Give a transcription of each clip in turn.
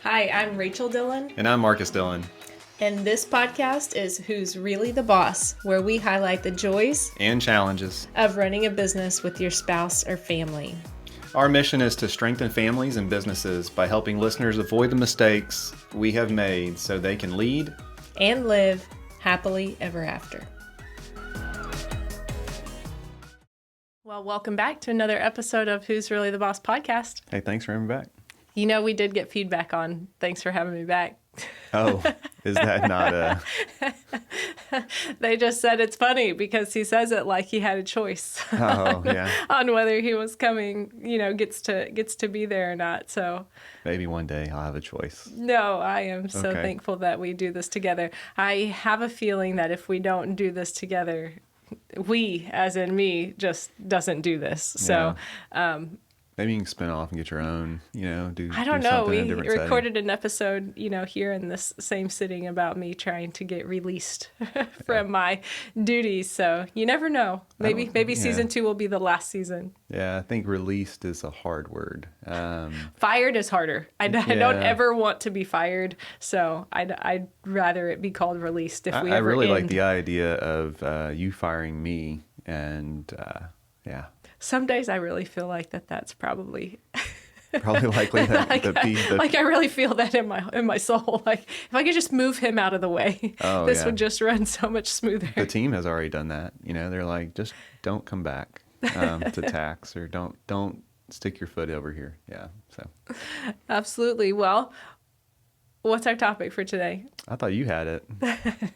Hi, I'm Rachel Dillon. And I'm Marcus Dillon. And this podcast is Who's Really the Boss, where we highlight the joys and challenges of running a business with your spouse or family. Our mission is to strengthen families and businesses by helping listeners avoid the mistakes we have made so they can lead and live happily ever after. Well, welcome back to another episode of Who's Really the Boss podcast. Hey, thanks for having me back. You know, we did get feedback on thanks for having me back. Oh, is that not a... They just said it's funny because he says it like he had a choice on whether he was coming, gets to be there or not. So maybe one day I'll have a choice. No, I am so thankful that we do this together. I have a feeling that if we don't do this together, we, as in me, just doesn't do this. So, maybe you can spin off and get your own, I don't know. We recorded an episode, here in this same sitting about me trying to get released from my duties. So you never know. Maybe season 2 will be the last season. Yeah, I think released is a hard word. Fired is harder. I don't ever want to be fired. So I'd rather it be called released if we ever I really end. like the idea of you firing me and Some days I really feel like that's probably likely that I really feel that in my soul. Like if I could just move him out of the way, this would just run so much smoother. The team has already done that. They're like, just don't come back to tax or don't stick your foot over here. Yeah. So absolutely. Well, what's our topic for today? I thought you had it.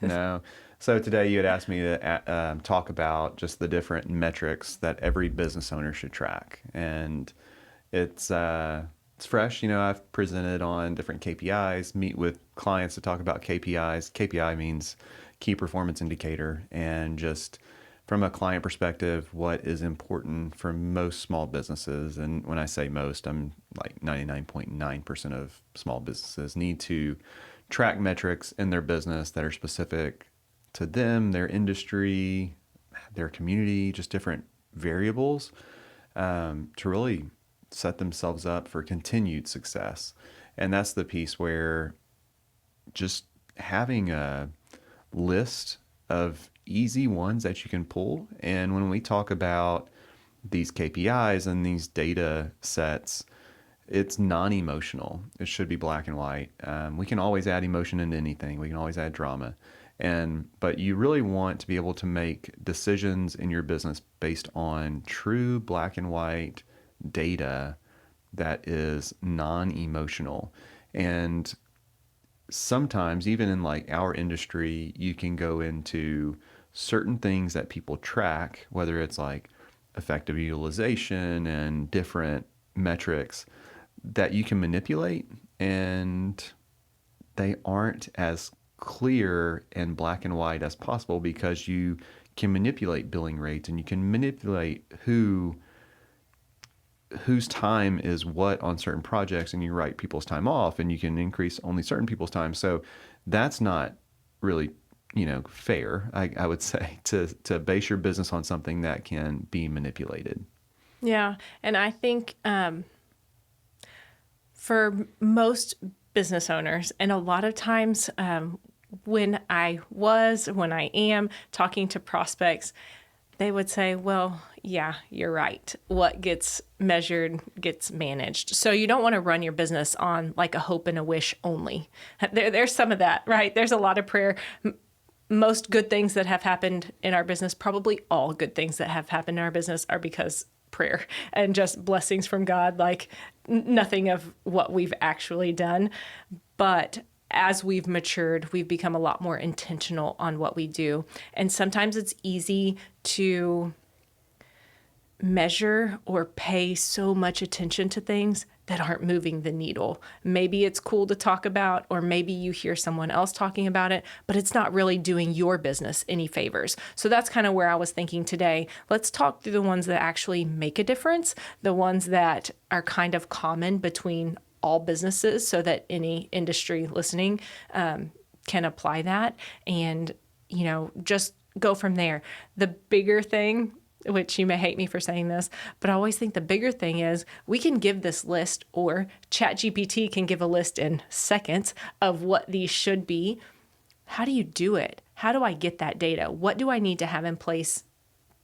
No. So today you had asked me to talk about just the different metrics that every business owner should track. And it's fresh. I've presented on different KPIs, meet with clients to talk about KPIs. KPI means key performance indicator. And just from a client perspective, what is important for most small businesses. And when I say most, I'm like 99.9% of small businesses need to track metrics in their business that are specific to them, their industry, their community, just different variables to really set themselves up for continued success. And that's the piece where just having a list of easy ones that you can pull. And when we talk about these KPIs and these data sets, it's non-emotional. It should be black and white. We can always add emotion into anything. We can always add drama. But you really want to be able to make decisions in your business based on true black and white data that is non-emotional. And sometimes, even in like our industry, you can go into certain things that people track, whether it's like effective utilization and different metrics that you can manipulate, and they aren't as clear and black and white as possible because you can manipulate billing rates and you can manipulate whose time is what on certain projects, and you write people's time off and you can increase only certain people's time. So that's not really, fair, I would say, to base your business on something that can be manipulated. Yeah. And I think for most business owners, and a lot of times when I am talking to prospects, they would say, well, yeah, you're right. What gets measured gets managed. So you don't want to run your business on like a hope and a wish only. There's some of that, right? There's a lot of prayer. Most good things that have happened in our business, probably all good things that have happened in our business, are because prayer and just blessings from God, like nothing of what we've actually done. But as we've matured, we've become a lot more intentional on what we do. And sometimes it's easy to measure or pay so much attention to things that aren't moving the needle. Maybe it's cool to talk about, or maybe you hear someone else talking about it, but it's not really doing your business any favors. So that's kind of where I was thinking today. Let's talk through the ones that actually make a difference, the ones that are kind of common between all businesses, so that any industry listening can apply that and, just go from there. The bigger thing which you may hate me for saying this, but I always think the bigger thing is we can give this list, or ChatGPT can give a list in seconds of what these should be. How do you do it? How do I get that data? What do I need to have in place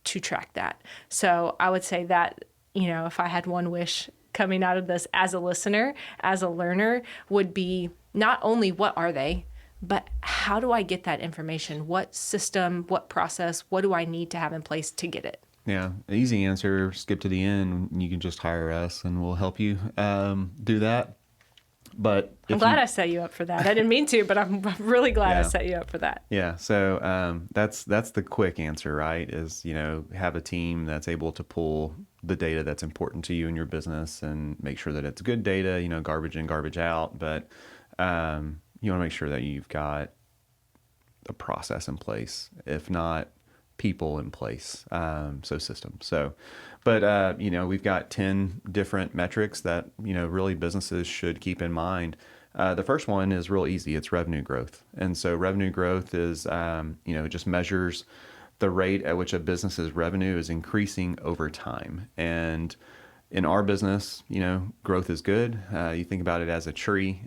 to track that? So I would say that, if I had one wish coming out of this as a listener, as a learner, would be not only what are they, but how do I get that information? What system, what process, what do I need to have in place to get it? Yeah, easy answer. Skip to the end. You can just hire us, and we'll help you do that. But I'm glad I set you up for that. I didn't mean to, but I'm really glad I Yeah. set you up for that. Yeah, so that's the quick answer, right? Is have a team that's able to pull the data that's important to you in your business and make sure that it's good data. Garbage in, garbage out. But you want to make sure that you've got a process in place, if not people in place, so systems. But we've got 10 different metrics that really businesses should keep in mind. The first one is real easy. It's revenue growth. And so revenue growth is it just measures the rate at which a business's revenue is increasing over time. And in our business, growth is good. You think about it as a tree,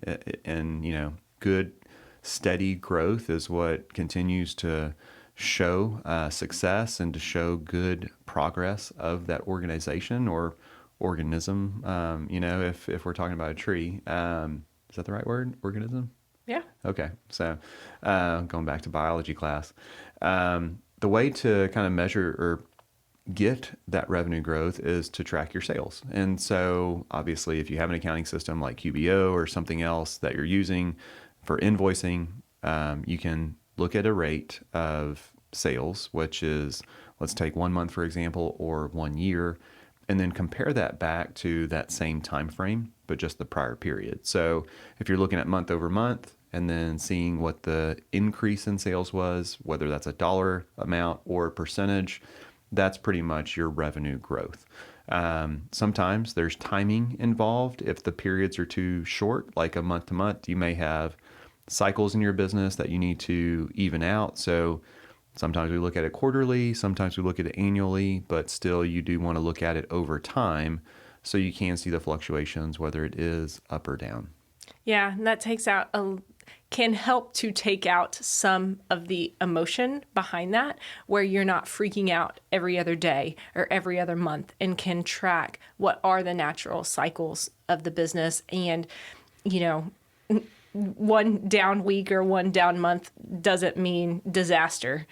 and good steady growth is what continues to show success and to show good progress of that organization or organism. If we're talking about a tree, is that the right word? Organism? Yeah. Okay. So going back to biology class, the way to kind of measure or get that revenue growth is to track your sales. And so obviously if you have an accounting system like QBO or something else that you're using for invoicing, you can look at a rate of sales, which is, let's take 1 month, for example, or 1 year, and then compare that back to that same time frame, but just the prior period. So if you're looking at month over month and then seeing what the increase in sales was, whether that's a dollar amount or percentage, that's pretty much your revenue growth. Sometimes there's timing involved. If the periods are too short, like a month to month, you may have cycles in your business that you need to even out. So sometimes we look at it quarterly, sometimes we look at it annually, but still you do want to look at it over time so you can see the fluctuations, whether it is up or down. Yeah, and that can help to take out some of the emotion behind that, where you're not freaking out every other day or every other month, and can track what are the natural cycles of the business. And, one down week or one down month doesn't mean disaster.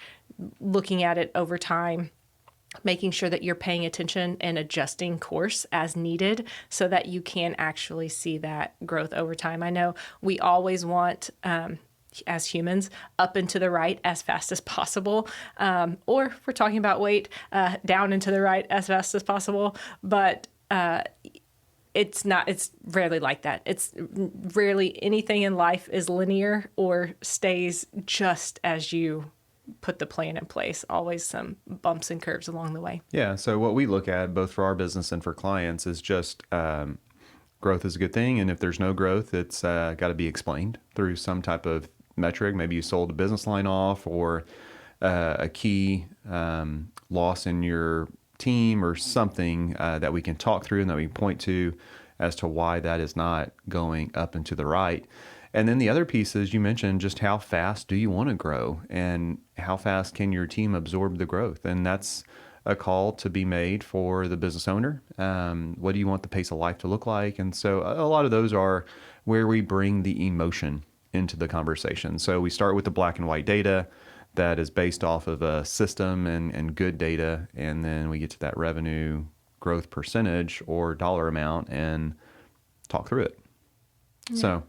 Looking at it over time, making sure that you're paying attention and adjusting course as needed so that you can actually see that growth over time. I know we always want, as humans, up and to the right as fast as possible, or if we're talking about weight, down and to the right as fast as possible. But it's rarely like that. It's rarely anything in life is linear or stays just as you put the plan in place. Always some bumps and curves along the way. Yeah. So what we look at both for our business and for clients is just growth is a good thing. And if there's no growth, it's got to be explained through some type of metric. Maybe you sold a business line off, or a key loss in your team, or something that we can talk through and that we can point to as to why that is not going up and to the right. And then the other piece is, you mentioned just how fast do you want to grow and how fast can your team absorb the growth? And that's a call to be made for the business owner. What do you want the pace of life to look like? And so a lot of those are where we bring the emotion into the conversation. So we start with the black and white data that is based off of a system and good data. And then we get to that revenue growth percentage or dollar amount and talk through it. Yeah. So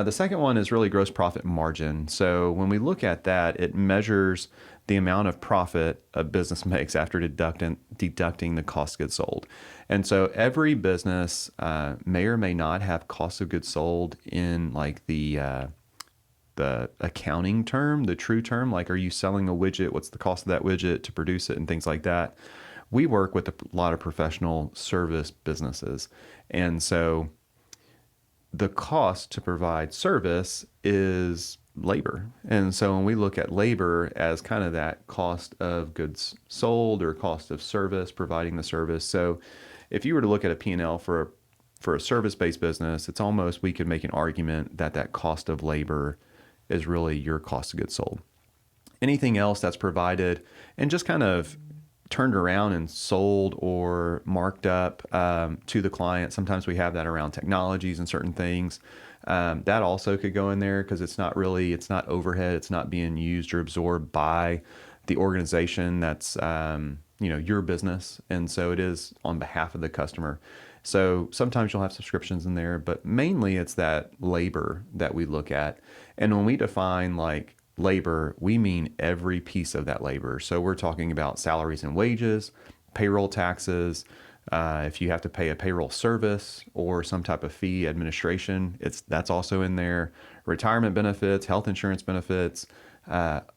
the second one is really gross profit margin. So when we look at that, it measures the amount of profit a business makes after deducting the cost of goods sold. And so every business may or may not have cost of goods sold in like the accounting term, the true term. Like, are you selling a widget? What's the cost of that widget to produce it and things like that? We work with a lot of professional service businesses. And so the cost to provide service is labor. And so when we look at labor as kind of that cost of goods sold or cost of service, providing the service. So if you were to look at a P&L for a service-based business, it's almost, we could make an argument that that cost of labor is really your cost of goods sold. Anything else that's provided and just kind of turned around and sold or marked up to the client. Sometimes we have that around technologies and certain things. That also could go in there because it's not overhead. It's not being used or absorbed by the organization that's, your business. And so it is on behalf of the customer. So sometimes you'll have subscriptions in there, but mainly it's that labor that we look at. And when we define like labor, we mean every piece of that labor. So we're talking about salaries and wages, payroll taxes. If you have to pay a payroll service or some type of fee administration, that's also in there. Retirement benefits, health insurance benefits,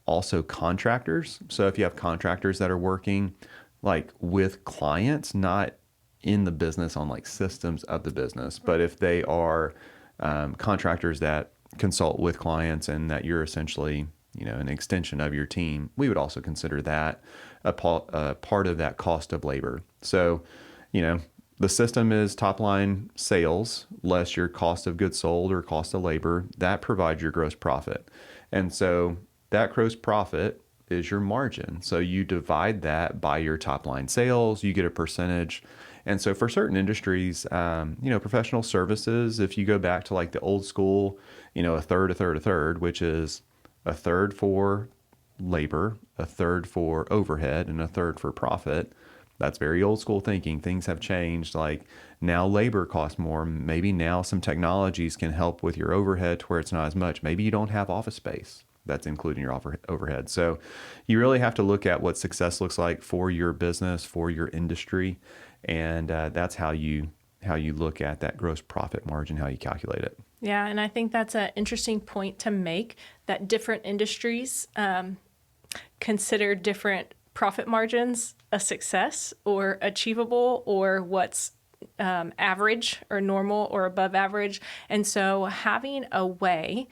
also contractors. So if you have contractors that are working like with clients, not in the business on like systems of the business, but if they are contractors that consult with clients and that you're essentially, an extension of your team, we would also consider that a part of that cost of labor. So, the system is top line sales less your cost of goods sold or cost of labor. That provides your gross profit. And so that gross profit is your margin. So you divide that by your top line sales, you get a percentage. And so for certain industries, professional services, if you go back to like the old school, a third, which is a third for labor, a third for overhead, and a third for profit. That's very old school thinking. Things have changed. Like now labor costs more. Maybe now some technologies can help with your overhead to where it's not as much. Maybe you don't have office space that's including your overhead. So you really have to look at what success looks like for your business, for your industry. And that's how you look at that gross profit margin, how you calculate it. Yeah, and I think that's an interesting point to make, that different industries consider different profit margins a success or achievable or what's average or normal or above average. And so having a way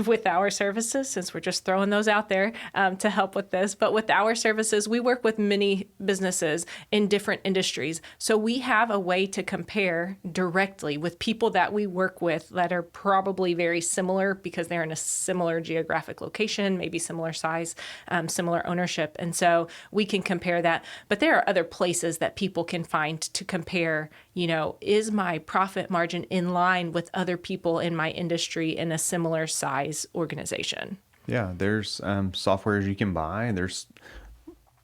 with our services, since we're just throwing those out there to help with this, but with our services, we work with many businesses in different industries. So we have a way to compare directly with people that we work with that are probably very similar because they're in a similar geographic location, maybe similar size, similar ownership. And so we can compare that. But there are other places that people can find to compare, is my profit margin in line with other people in my industry in a similar size organization? Yeah, there's softwares you can buy. There's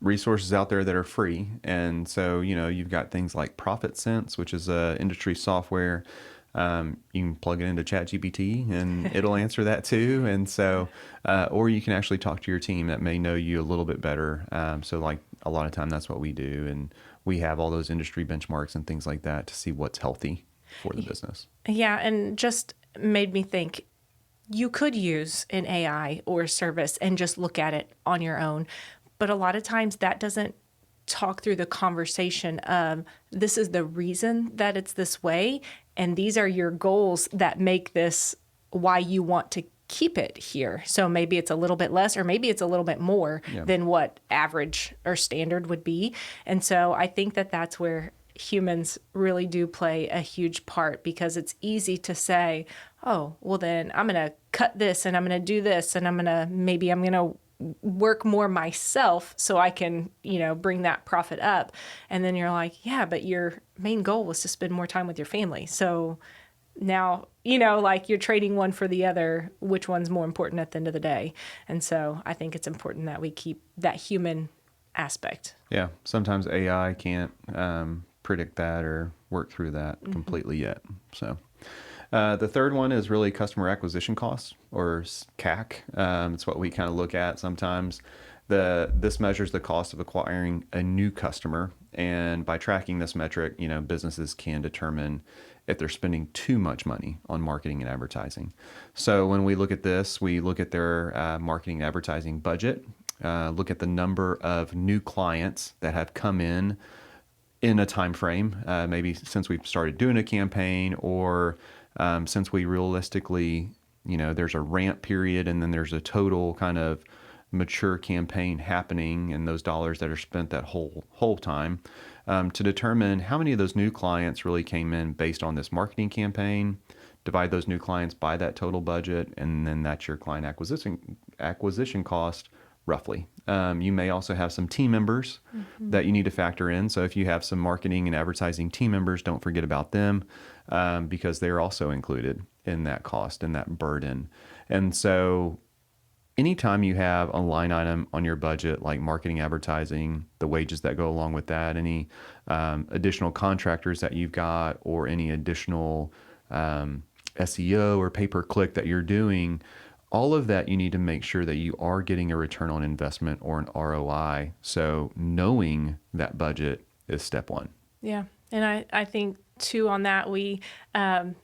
resources out there that are free. And so, you've got things like Profit Sense, which is a industry software. You can plug it into ChatGPT and it'll answer that too. And so, or you can actually talk to your team that may know you a little bit better. So like a lot of time that's what we do. And we have all those industry benchmarks and things like that to see what's healthy for the business. Yeah. And just made me think, you could use an AI or service and just look at it on your own. But a lot of times that doesn't talk through the conversation of this is the reason that it's this way. And these are your goals that make this why you want to keep it here. So maybe it's a little bit less or maybe it's a little bit more than what average or standard would be. And so I think that that's where humans really do play a huge part, because it's easy to say, oh, well, then I'm going to cut this and I'm going to do this and I'm going to work more myself so I can, bring that profit up. And then you're like, yeah, but your main goal was to spend more time with your family. So now, like you're trading one for the other, which one's more important at the end of the day. And so I think it's important that we keep that human aspect. Yeah. Sometimes AI can't predict that or work through that completely yet. So the third one is really customer acquisition costs, or CAC. It's what we kind of look at sometimes. This measures the cost of acquiring a new customer. And by tracking this metric, businesses can determine if they're spending too much money on marketing and advertising. So when we look at this, we look at their marketing and advertising budget, look at the number of new clients that have come in a time frame, maybe since we've started doing a campaign, or since we realistically, there's a ramp period and then there's a total kind of mature campaign happening and those dollars that are spent that whole time, to determine how many of those new clients really came in based on this marketing campaign, divide those new clients by that total budget, and then that's your client acquisition cost roughly. You may also have some team members that you need to factor in. So if you have some marketing and advertising team members, don't forget about them, because they're also included in that cost and that burden. And so anytime you have a line item on your budget, like marketing, advertising, the wages that go along with that, any additional contractors that you've got, or any additional SEO or pay-per-click that you're doing, all of that, you need to make sure that you are getting a return on investment or an ROI. So knowing that budget is step one. Yeah. And I think too, on that, we kind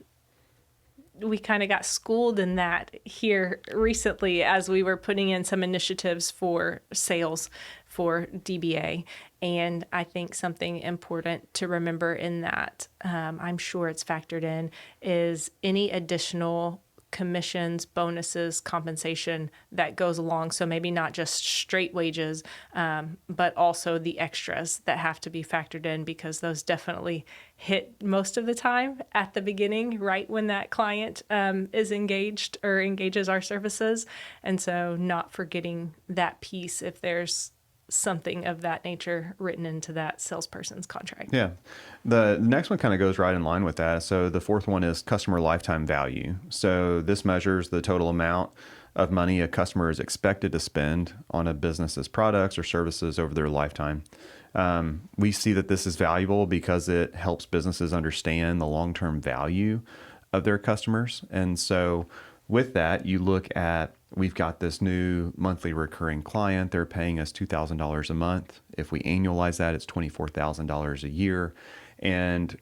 of got schooled in that here recently as we were putting in some initiatives for sales for DBA. And I think something important to remember in that, I'm sure it's factored in, is any additional commissions, bonuses, compensation that goes along. So maybe not just straight wages, but also the extras that have to be factored in, because those definitely hit most of the time at the beginning, right when that client is engaged or engages our services. And so not forgetting that piece if there's something of that nature written into that salesperson's contract. Yeah. The next one kind of goes right in line with that. So the fourth one is customer lifetime value. So this measures the total amount of money a customer is expected to spend on a business's products or services over their lifetime. We see that this is valuable because it helps businesses understand the long-term value of their customers. And so with that, you look at, we've got this new monthly recurring client. They're paying us $2,000 a month. If we annualize that, it's $24,000 a year. And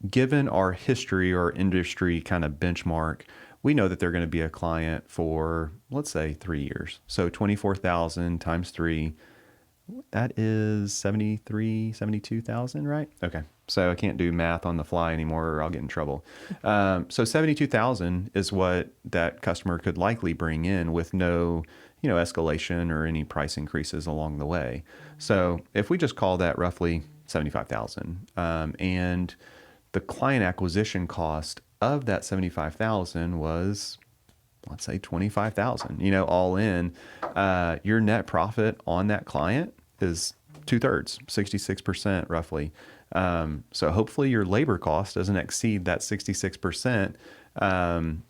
given our history or industry kind of benchmark, we know that they're going to be a client for, let's say, 3 years. So 24,000 times 3, that is 72,000, right? Okay. So I can't do math on the fly anymore or I'll get in trouble. So 72,000 is what that customer could likely bring in with no, escalation or any price increases along the way. So if we just call that roughly 75,000, and the client acquisition cost of that 75,000 was, let's say 25,000, all in, your net profit on that client is 2/3, 66% roughly. So hopefully your labor cost doesn't exceed that 66%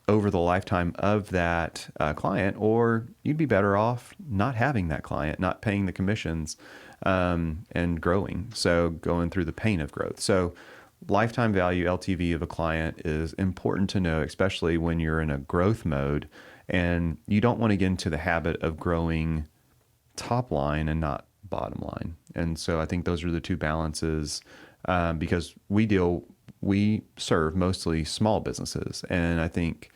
over the lifetime of that client, or you'd be better off not having that client, not paying the commissions, and growing. So going through the pain of growth. So lifetime value, LTV of a client, is important to know, especially when you're in a growth mode and you don't want to get into the habit of growing top line and not bottom line. And so I think those are the two balances, because we serve mostly small businesses. And I think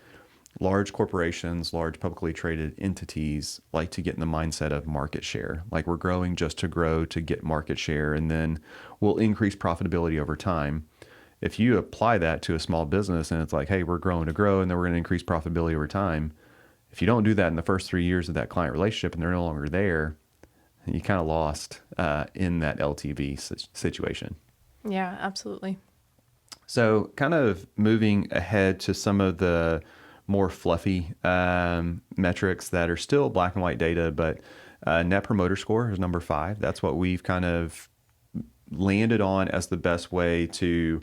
large corporations, large publicly traded entities like to get in the mindset of market share. Like, we're growing just to grow to get market share, and then we'll increase profitability over time. If you apply that to a small business and it's like, hey, we're growing to grow and then we're going to increase profitability over time. If you don't do that in the first 3 years of that client relationship and they're no longer there, you kind of lost in that LTV situation. Yeah, absolutely. So kind of moving ahead to some of the more fluffy metrics that are still black and white data, but Net Promoter Score is number 5. That's what we've kind of landed on as the best way to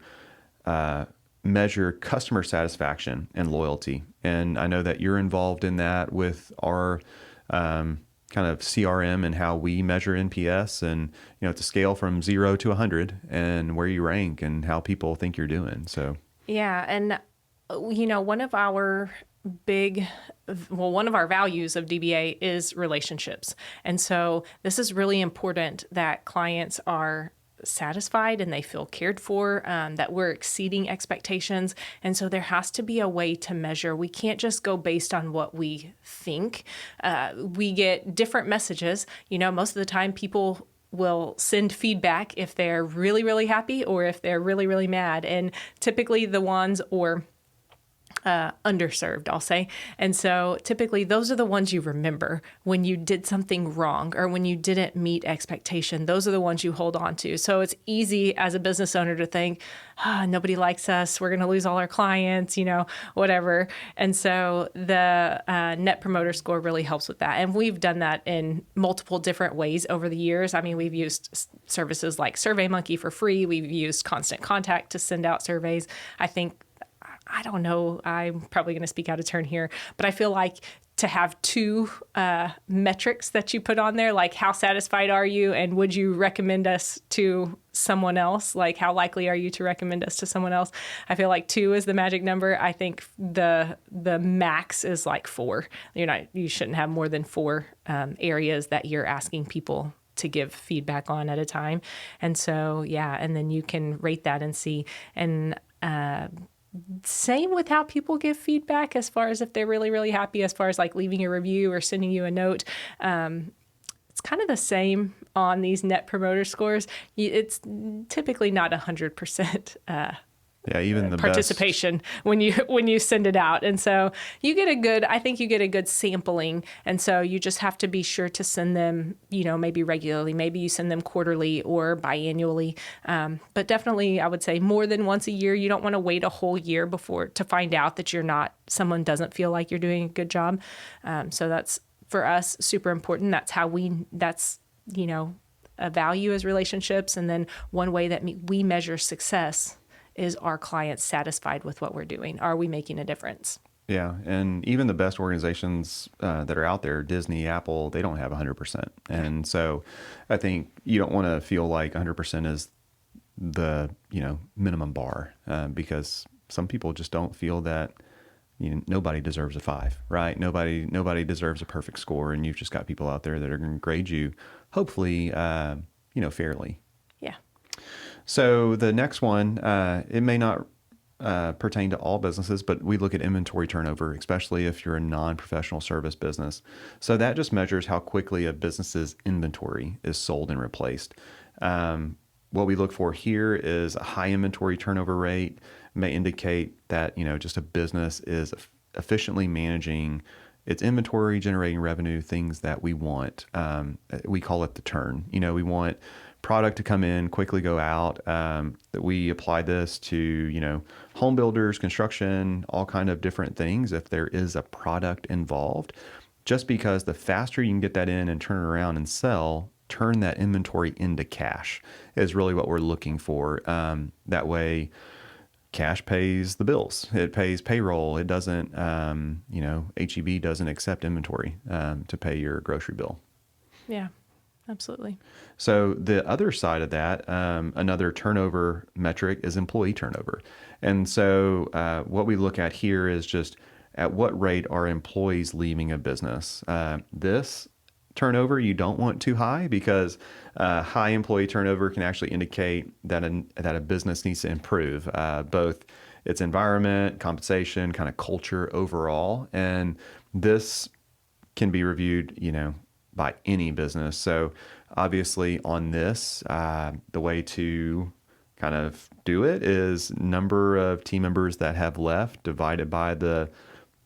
measure customer satisfaction and loyalty. And I know that you're involved in that with our kind of CRM and how we measure NPS, and to scale from 0 to 100 and where you rank and how people think you're doing. So yeah, and one of our values of DBA is relationships. And so this is really important that clients are satisfied and they feel cared for, that we're exceeding expectations. And so there has to be a way to measure. We can't just go based on what we think. We get different messages. Most of the time people will send feedback if they're really, really happy or if they're really, really mad. And typically the ones, or underserved, I'll say. And so typically those are the ones you remember when you did something wrong or when you didn't meet expectation. Those are the ones you hold on to. So it's easy as a business owner to think, nobody likes us. We're going to lose all our clients, whatever. And so the Net Promoter Score really helps with that. And we've done that in multiple different ways over the years. I mean, we've used services like SurveyMonkey for free. We've used Constant Contact to send out surveys. I don't know, I'm probably going to speak out of turn here, but I feel like to have two metrics that you put on there, like how satisfied are you and would you recommend us to someone else? Like how likely are you to recommend us to someone else? I feel like 2 is the magic number. I think the max is like 4. You shouldn't have more than 4 areas that you're asking people to give feedback on at a time. And so, and then you can rate that and see. And same with how people give feedback as far as if they're really, really happy, as far as like leaving a review or sending you a note. It's kind of the same on these Net Promoter Scores. It's typically not 100%. Even the participation best. when you send it out. And so you get a good sampling. And so you just have to be sure to send them, maybe regularly, maybe you send them quarterly or biannually. But definitely I would say more than once a year. You don't want to wait a whole year before to find out that someone doesn't feel like you're doing a good job. So that's for us super important. That's how a value is relationships. And then one way that we measure success is our clients satisfied with what we're doing? Are we making a difference? Yeah. And even the best organizations that are out there, Disney, Apple, they don't have 100%. And so I think you don't want to feel like 100% is the, minimum bar because some people just don't feel that nobody deserves a 5, right? Nobody deserves a perfect score. And you've just got people out there that are going to grade you, hopefully, fairly. Yeah. So the next one, it may not pertain to all businesses, but we look at inventory turnover, especially if you're a non-professional service business. So that just measures how quickly a business's inventory is sold and replaced. What we look for here is a high inventory turnover rate may indicate that, just a business is efficiently managing its inventory, generating revenue, things that we want. We call it the turn. We want product to come in, quickly go out. That we apply this to, home builders, construction, all kind of different things. If there is a product involved, just because the faster you can get that in and turn it around and sell, turn that inventory into cash is really what we're looking for. That way, cash pays the bills. It pays payroll. It doesn't, HEB doesn't accept inventory to pay your grocery bill. Yeah. Absolutely. So the other side of that, another turnover metric is employee turnover. And so what we look at here is just at what rate are employees leaving a business. This turnover you don't want too high because high employee turnover can actually indicate that a business needs to improve both its environment, compensation, kind of culture overall. And this can be reviewed, by any business. So obviously on this, the way to kind of do it is number of team members that have left divided by the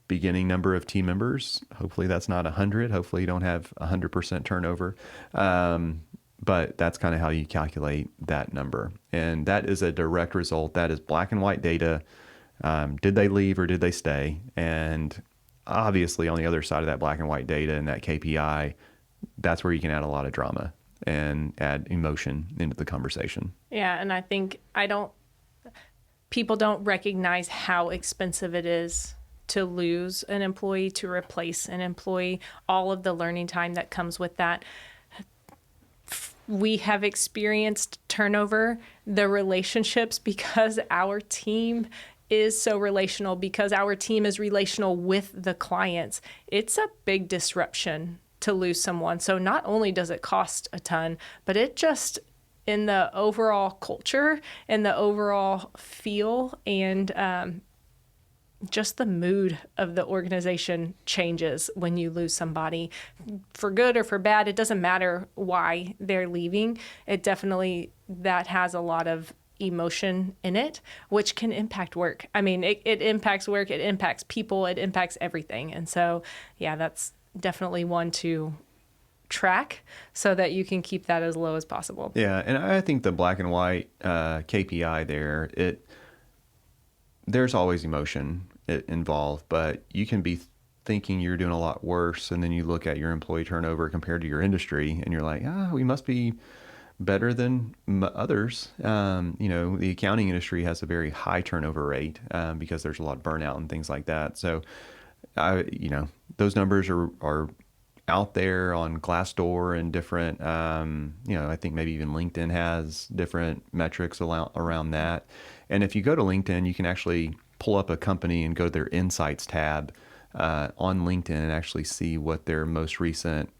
beginning number of team members. Hopefully that's not 100. Hopefully you don't have 100% turnover. But that's kind of how you calculate that number. And that is a direct result. That is black and white data. Did they leave or did they stay? And obviously on the other side of that black and white data and that KPI, that's where you can add a lot of drama and add emotion into the conversation. Yeah. And I think people don't recognize how expensive it is to lose an employee, to replace an employee, all of the learning time that comes with that. We have experienced turnover, the relationships, because our team is so relational, because our team is relational with the clients. It's a big disruption to lose someone. So not only does it cost a ton, but it just, in the overall culture and the overall feel and just the mood of the organization changes when you lose somebody, for good or for bad. It doesn't matter why they're leaving. It definitely, that has a lot of emotion in it, which can impact work. I mean, it impacts work, it impacts people, it impacts everything. And so, yeah, that's definitely one to track so that you can keep that as low as possible. Yeah, and I think the black and white KPI there's always emotion involved, but you can be thinking you're doing a lot worse, and then you look at your employee turnover compared to your industry, and you're like, we must be better than others. The accounting industry has a very high turnover rate because there's a lot of burnout and things like that. So, those numbers are out there on Glassdoor and different, I think maybe even LinkedIn has different metrics around that. And if you go to LinkedIn, you can actually pull up a company and go to their Insights tab on LinkedIn and actually see what their most recent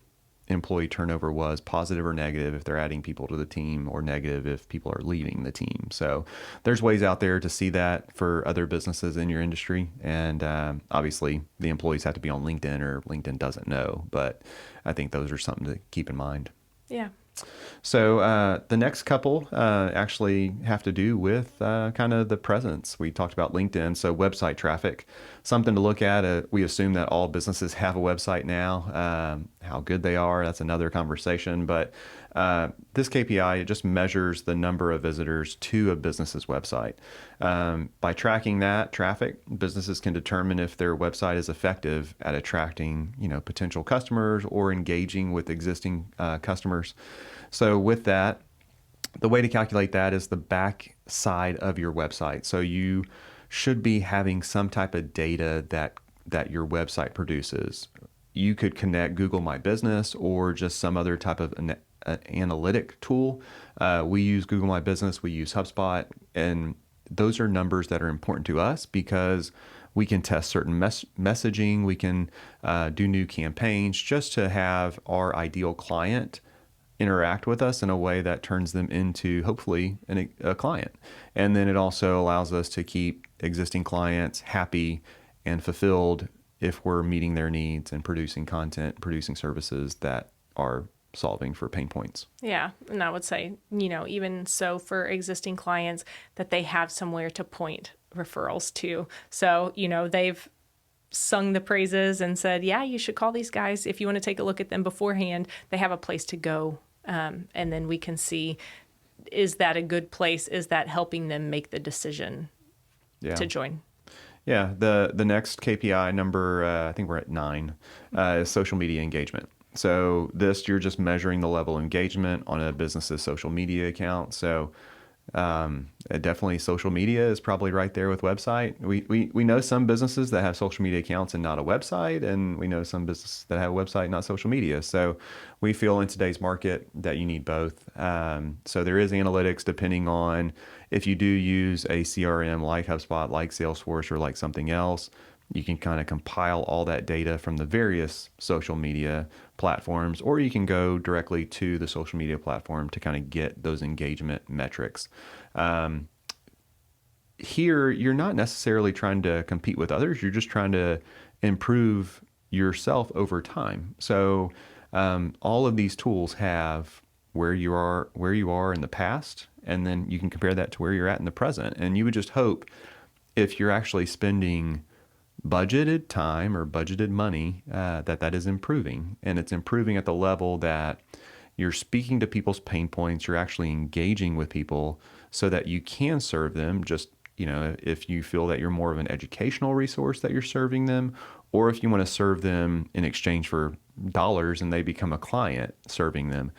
employee turnover was, positive or negative if they're adding people to the team, or negative if people are leaving the team. So there's ways out there to see that for other businesses in your industry. And obviously the employees have to be on LinkedIn, or LinkedIn doesn't know, but I think those are something to keep in mind. Yeah. So the next couple actually have to do with kind of the presence. We talked about LinkedIn, so website traffic, something to look at. We assume that all businesses have a website now. How good they are, that's another conversation. But this KPI, it just measures the number of visitors to a business's website. By tracking that traffic, businesses can determine if their website is effective at attracting, potential customers or engaging with existing customers. So with that, the way to calculate that is the back side of your website. So you should be having some type of data that your website produces. You could connect Google My Business or just some other type of analytic tool. We use Google My Business, we use HubSpot, and those are numbers that are important to us because we can test certain messaging, we can do new campaigns just to have our ideal client interact with us in a way that turns them into hopefully a client. And then it also allows us to keep existing clients happy and fulfilled if we're meeting their needs and producing content, producing services that are solving for pain points. Yeah. And I would say, even so for existing clients, that they have somewhere to point referrals to. So, they've sung the praises and said, yeah, you should call these guys. If you want to take a look at them beforehand, they have a place to go. And then we can see, is that a good place? Is that helping them make the decision to join? Yeah. The next KPI number, I think we're at 9, is social media engagement. So you're just measuring the level of engagement on a business's social media account. So definitely social media is probably right there with website. We know some businesses that have social media accounts and not a website, and we know some businesses that have a website, not social media. So we feel in today's market that you need both. So there is analytics depending on if you do use a CRM like HubSpot, like Salesforce, or like something else. You can kind of compile all that data from the various social media platforms, or you can go directly to the social media platform to kind of get those engagement metrics. Here, you're not necessarily trying to compete with others. You're just trying to improve yourself over time. So all of these tools have where you are in the past, and then you can compare that to where you're at in the present. And you would just hope, if you're actually spending budgeted time or budgeted money, that is improving, and it's improving at the level that you're speaking to people's pain points, you're actually engaging with people so that you can serve them. Just, if you feel that you're more of an educational resource that you're serving them, or if you want to serve them in exchange for dollars and they become a client serving them.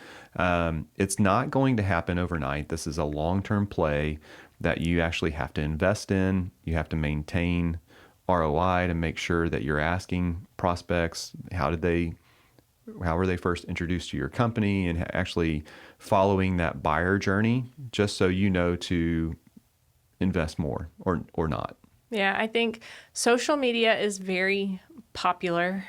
It's not going to happen overnight. This is a long-term play that you actually have to invest in. You have to maintain ROI to make sure that you're asking prospects, how were they first introduced to your company, and actually following that buyer journey, just so you know to invest more or not. Yeah, I think social media is very popular.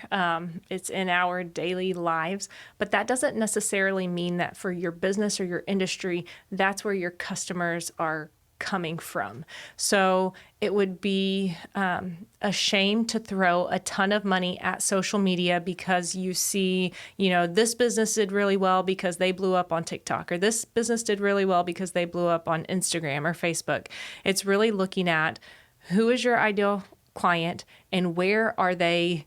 It's in our daily lives, but that doesn't necessarily mean that for your business or your industry, that's where your customers are coming from. So it would be a shame to throw a ton of money at social media because you see, this business did really well because they blew up on TikTok, or this business did really well because they blew up on Instagram or Facebook. It's really looking at who is your ideal client and where are they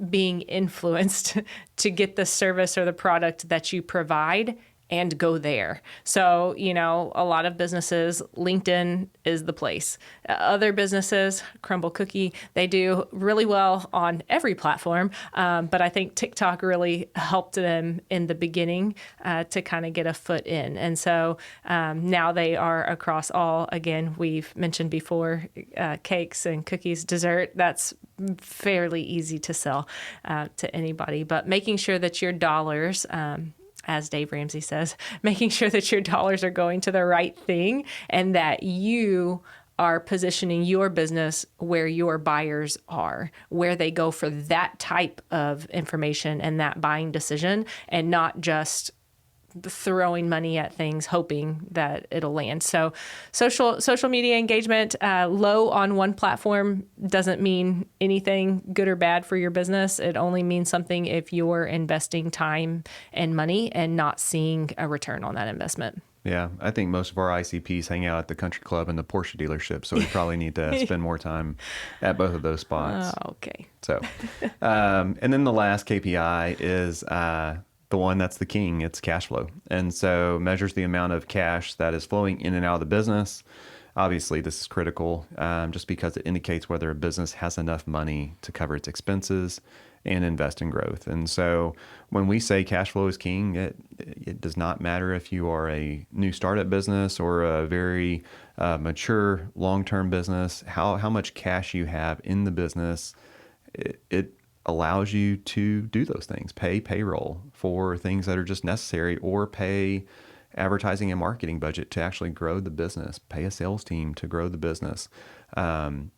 being influenced to get the service or the product that you provide and go there. So, a lot of businesses, LinkedIn is the place. Other businesses, Crumble Cookie, they do really well on every platform. But I think TikTok really helped them in the beginning to kind of get a foot in. And so now they are across all, again, we've mentioned before, cakes and cookies, dessert. That's fairly easy to sell to anybody. But making sure that your dollars, as Dave Ramsey says, making sure that your dollars are going to the right thing and that you are positioning your business where your buyers are, where they go for that type of information and that buying decision, and not just throwing money at things hoping that it'll land. So social media engagement, low on one platform doesn't mean anything good or bad for your business. It only means something if you're investing time and money and not seeing a return on that investment. Yeah, I think most of our ICPs hang out at the country club and the Porsche dealership, so we probably need to spend more time at both of those spots. Oh, okay. So, and then the last KPI is the one that's the king. It's cash flow. And so measures the amount of cash that is flowing in and out of the business. Obviously, this is critical just because it indicates whether a business has enough money to cover its expenses and invest in growth. And so when we say cash flow is king, it does not matter if you are a new startup business or a very mature long-term business, how much cash you have in the business. It allows you to do those things, pay payroll for things that are just necessary, or pay advertising and marketing budget to actually grow the business, pay a sales team to grow the business.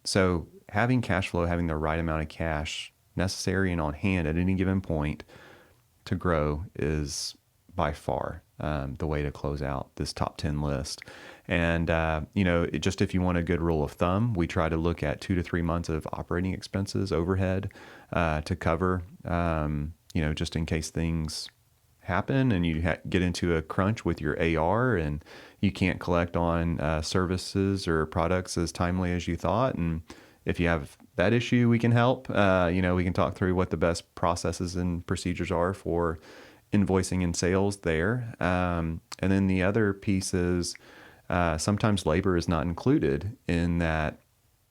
So having cash flow, having the right amount of cash necessary and on hand at any given point to grow is by far the way to close out this top 10 list. And, just if you want a good rule of thumb, we try to look at 2 to 3 months of operating expenses, overhead to cover, just in case things happen and you get into a crunch with your AR and you can't collect on services or products as timely as you thought. And if you have that issue, we can help. We can talk through what the best processes and procedures are for invoicing and sales there. And then the other piece is sometimes labor is not included in that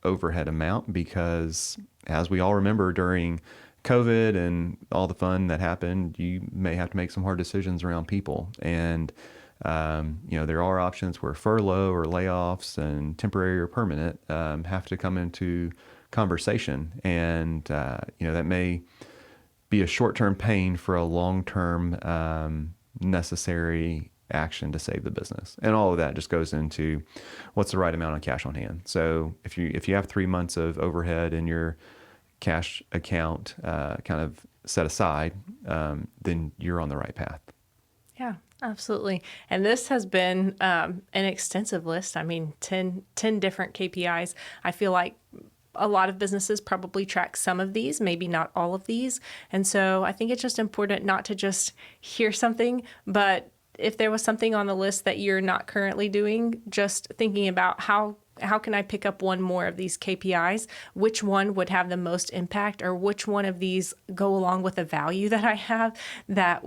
overhead amount because, as we all remember, during COVID and all the fun that happened, you may have to make some hard decisions around people. And, there are options where furlough or layoffs and temporary or permanent have to come into conversation. And, that may be a short-term pain for a long-term necessary action to save the business. And all of that just goes into what's the right amount of cash on hand. So if you have 3 months of overhead in your cash account kind of set aside, then you're on the right path. Yeah, absolutely. And this has been an extensive list. I mean, 10 different KPIs. I feel like a lot of businesses probably track some of these, maybe not all of these. And so I think it's just important not to just hear something, but if there was something on the list that you're not currently doing, just thinking about how can I pick up one more of these KPIs? Which one would have the most impact, or which one of these go along with the value that I have that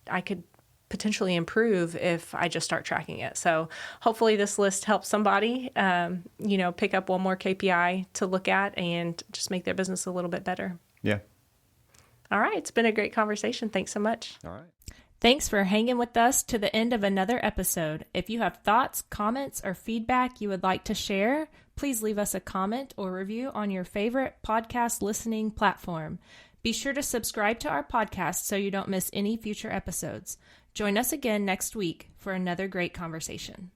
I could potentially improve if I just start tracking it. So hopefully this list helps somebody, pick up one more KPI to look at and just make their business a little bit better. Yeah. All right. It's been a great conversation. Thanks so much. All right. Thanks for hanging with us to the end of another episode. If you have thoughts, comments, or feedback you would like to share, please leave us a comment or review on your favorite podcast listening platform. Be sure to subscribe to our podcast so you don't miss any future episodes. Join us again next week for another great conversation.